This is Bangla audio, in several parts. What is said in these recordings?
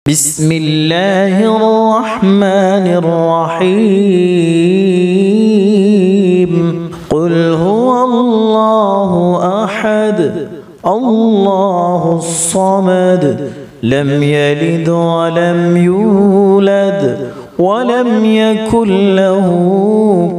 বিসমিল্লাহির রহমানির রহিম। কুল হুয়াল্লাহু আহাদ আল্লাহুস সামাদ লাম ইয়ালিদ ওয়া লাম ইউলাদ ওয়ালাম ইয়াকুল লাহু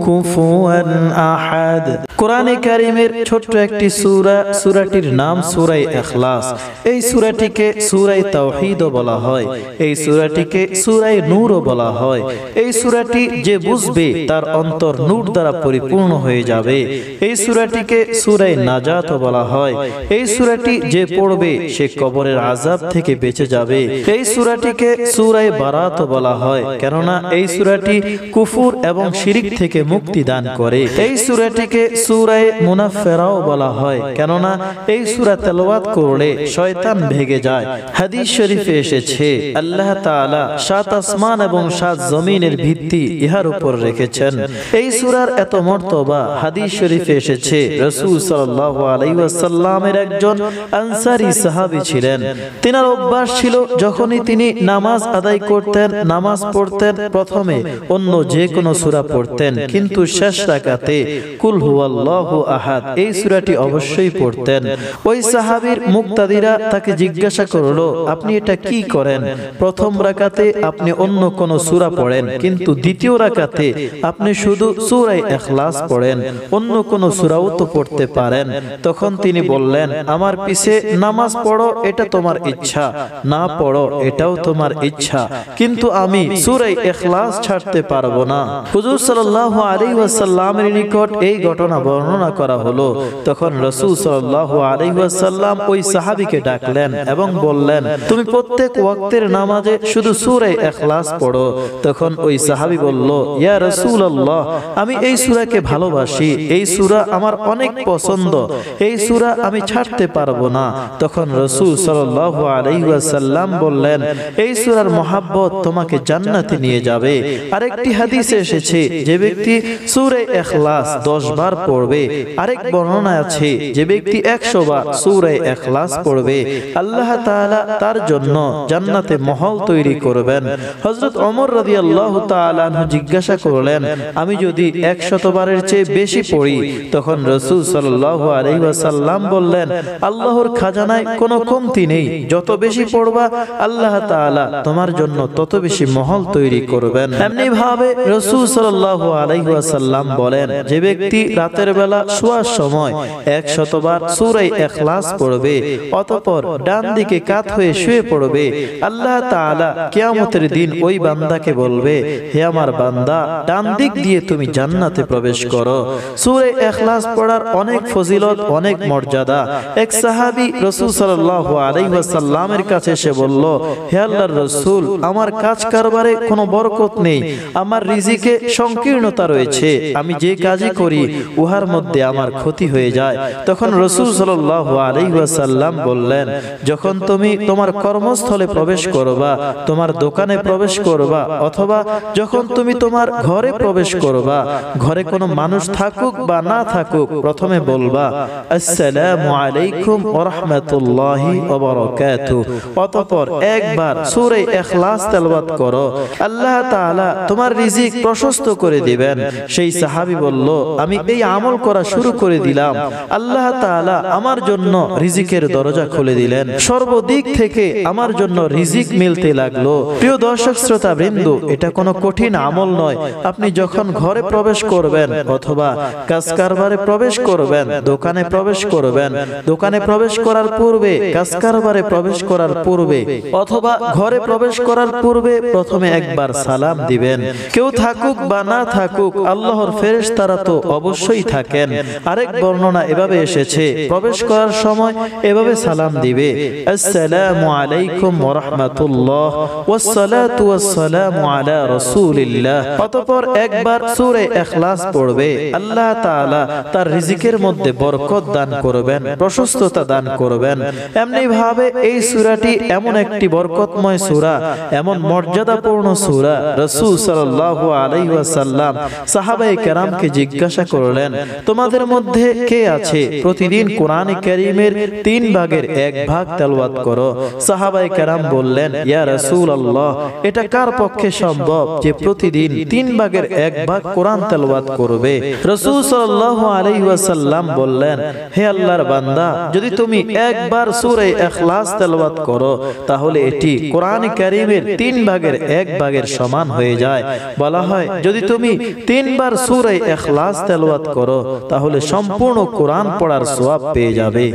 কুফুয়ান আহাদ। কোরআনে কারীমের ছোট্ট একটি সূরা, সূরাটির নাম সূরা ইখলাস। এই সূরাটিকে সূরা তাওহীদও বলা হয়, এই সূরাটিকে সূরা নূরও বলা হয়। এই সূরাটি যে বুঝবে তার অন্তর নূর দ্বারা পরিপূর্ণ হয়ে যাবে। এই সূরাটিকে সূরা নাজাতও বলা হয়। এই সূরাটি যে পড়বে সে কবরের আযাব থেকে বেঁচে যাবে। এই সূরাটিকে সূরা বারাতও বলা হয়, কেননা এই সূরাটি কুফর এবং শিরক থেকে মুক্তি দান করে। এই সূরাটিকে সূরা মুনাফফিরাও বলা হয়, কেননা এই সূরা তেলাওয়াত করলে শয়তান ভেগে যায়। হাদিস শরীফে এসেছে আল্লাহ তাআলা 7 আসমান এবং 7 জমিনের ভিত্তি ইহার উপর রেখেছেন। এই সূরার এত মর্তবা হাদিস শরীফে এসেছে রাসূল সাল্লাল্লাহু আলাইহি ওয়াসাল্লামের একজন আনসারী সাহাবী ছিলেন। তিনার অভ্যাস ছিল যখনই তিনি নামাজ আদায় করতেন, নামাজ পড়তেন, প্রথমে অন্য যে কোনো সূরা পড়তেন, কিন্তু শেষ রাকাতে কুল হুয়াল্লাহু আহাদ এই সূরাটি অবশ্যই পড়তেন। ওই সাহাবীর মুক্তাদিরা তাকে জিজ্ঞাসা করলো, আপনি এটা কি করেন? প্রথম রাকাতে আপনি অন্য কোন সূরা পড়েন, কিন্তু দ্বিতীয় রাকাতে আপনি শুধু সূরা ইখলাস পড়েন, অন্য কোন সূরাও তো পড়তে পারেন। তখন তিনি বললেন, আমার পিছে নামাজ পড়ো এটা তোমার ইচ্ছা, না পড়ো এটাও তোমার ইচ্ছা, কিন্তু আমি সূরা ইখলাস ছাড়তে পারবো না। হুজুর সাল্লাল্লাহু আলাইহি ওয়াসাল্লামের নিকট এই ঘটনা বর্ণনা করা হলো। তখন রাসূল সাল্লাল্লাহু আলাইহি ওয়াসাল্লাম ওই সাহাবীকে ডাকলেন এবং বললেন, তুমি প্রত্যেক ওয়াক্তের নামাজে শুধু সূরা ইখলাস পড়ো। তখন ওই সাহাবী বলল, ইয়া রাসূলুল্লাহ, আমি এই সূরাকে ভালোবাসি, এই সূরা আমার অনেক পছন্দ, এই সূরা আমি ছাড়তে পারবো না। তখন রাসূল সাল্লাল্লাহু আলাইহি ওয়াসাল্লাম বললেন, এই সূরার মহব্বত তোমাকে জান্নাতে নিয়ে যাবে। আরেকটি হাদিসে এসেছে যে ব্যক্তি সূরা ইখলাস 10 বার পড়বে, আরেক বর্ণনা আছে যে ব্যক্তি 100 বার সূরা ইখলাস পড়বে, আল্লাহ তাআলা তার জন্য জান্নাতে মহল তৈরি করবেন। হযরত ওমর রাদিয়াল্লাহু তাআলা আনহু জিজ্ঞাসা করলেন, আমি যদি 100 বারের চেয়ে বেশি পড়ি? তখন রাসূল সাল্লাল্লাহু আলাইহি ওয়াসাল্লাম বললেন, আল্লাহর খাজানায় কোনো কমতি নেই, যত বেশি পড়বা আল্লাহ তাআলা তোমার জন্য তত বেশি মহল তৈরি করবেন। এমনি ভাবে রাসূল সাল্লাল্লাহু আলাইহি ওয়াসাল্লাম বলেন, যে ব্যক্তি রাতের বেলা শোয়ার সময় 100 বার সূরা ইখলাস পড়বে, অতঃপর ডান দিকে কাত হয়ে শুয়ে পড়বে, আল্লাহ তাআলা কিয়ামতের দিন ওই বান্দাকে বলবে, হে আমার বান্দা, ডান দিক দিয়ে তুমি জান্নাতে প্রবেশ করো। সূরা ইখলাস পড়ার অনেক ফজিলত, অনেক মর্যাদা। এক সাহাবী রাসূল সাল্লাল্লাহু আলাইহি ওয়াসাল্লামের কাছে এসে বলল, হে আল্লাহর রাসূল, আমার কাজ কারবারে কোনো বরকত নেই, আমার রিজিকে সংকীর্ণতা রয়েছে, আমি যে কাজই করি উহার মধ্যে আমার ক্ষতি হয়ে যায়। তখন রাসূল সাল্লাল্লাহু আলাইহি ওয়াসাল্লাম বললেন, যখন তুমি তোমার কর্মস্থলে প্রবেশ করবা, তোমার দোকানে প্রবেশ করবা, অথবা যখন তুমি তোমার ঘরে প্রবেশ করবা, ঘরে কোনো মানুষ থাকুক বা না থাকুক, প্রথমে বলবা আসসালামু আলাইকুম ওয়া রাহমাতুল্লাহি ওয়া বারাকাতুহু। অতঃপর একবার সূরা ইখলাস তেলাওয়াত করো, আল্লাহ তাআলা তোমার রিজিক প্রশস্ত করে দিবেন। সেই সাহাবী বলল, আমি এই আমল করা শুরু করে দিলাম, আল্লাহ তাআলা আমার জন্য রিজিকের দরজা খুলে দিলেন, সর্বদিক থেকে আমার জন্য রিজিক মিলতে লাগলো। প্রিয় দর্শক শ্রোতা বৃন্দ, এটা কোনো কঠিন আমল নয়। আপনি যখন ঘরে প্রবেশ করবেন, অথবা কাজ কারবারে প্রবেশ করবেন, দোকানে প্রবেশ করবেন, দোকানে প্রবেশ করার পূর্বে, কাজ কারবারে প্রবেশ করার পূর্বে, অথবা ঘরে প্রবেশ করার পূর্বে প্রথমে একবার সালাম দিবেন। কেউ থাকুক বা না থাকুক, আল্লাহর ফেরেশতারা তো অবশ্যই থাকেন। আরেক বর্ণনা এভাবে এসেছে, প্রবেশ করার সময় এভাবে সালাম দিবে, আসসালামু আলাইকুম ওয়া রাহমাতুল্লাহ ওয়াস সালাতু ওয়াস সালামু আলা রাসূলিল্লাহ। অতঃপর একবার সূরা ইখলাস পড়বে, আল্লাহ তাআলা তার রিজিকের মধ্যে বরকত দান করবেন, প্রশস্ততা দান করবেন। এমনি ভাবে এই সূরাটি এমন একটি বরকতময় সূরা, এমন মর্যাদাপূর্ণ সূরা, রাসূল সাল্লাল্লাহু আলাইহি ওয়াসাল্লাম সাহাবায়ে কেরামকে জিজ্ঞাসা করলেন, তোমাদের মধ্যে কে আছে প্রতিদিন কোরআনে কারীমের 3 ভাগের 1 ভাগ তেলাওয়াত করো? সাহাবায়ে কেরাম বললেন, ইয়া রাসূলুল্লাহ, এটা কার পক্ষে সম্ভব যে প্রতিদিন 3 ভাগের 1 ভাগ কোরআন তেলাওয়াত করবে? রাসূল সাল্লাল্লাহু আলাইহি ওয়াসাল্লাম বললেন, হে আল্লাহর বান্দা, যদি তুমি একবার সূরা ইখলাস তেলাওয়াত করো তাহলে এটি কোরআনে কারীমের 3 ভাগের 1 ভাগের সমান হয়ে যায়। বলা হয়, যদি তুমি 3 বার সূরা ইখলাস তেলাওয়াত করো তাহলে সম্পূর্ণ কোরআন পড়ার সওয়াব পেয়ে যাবে।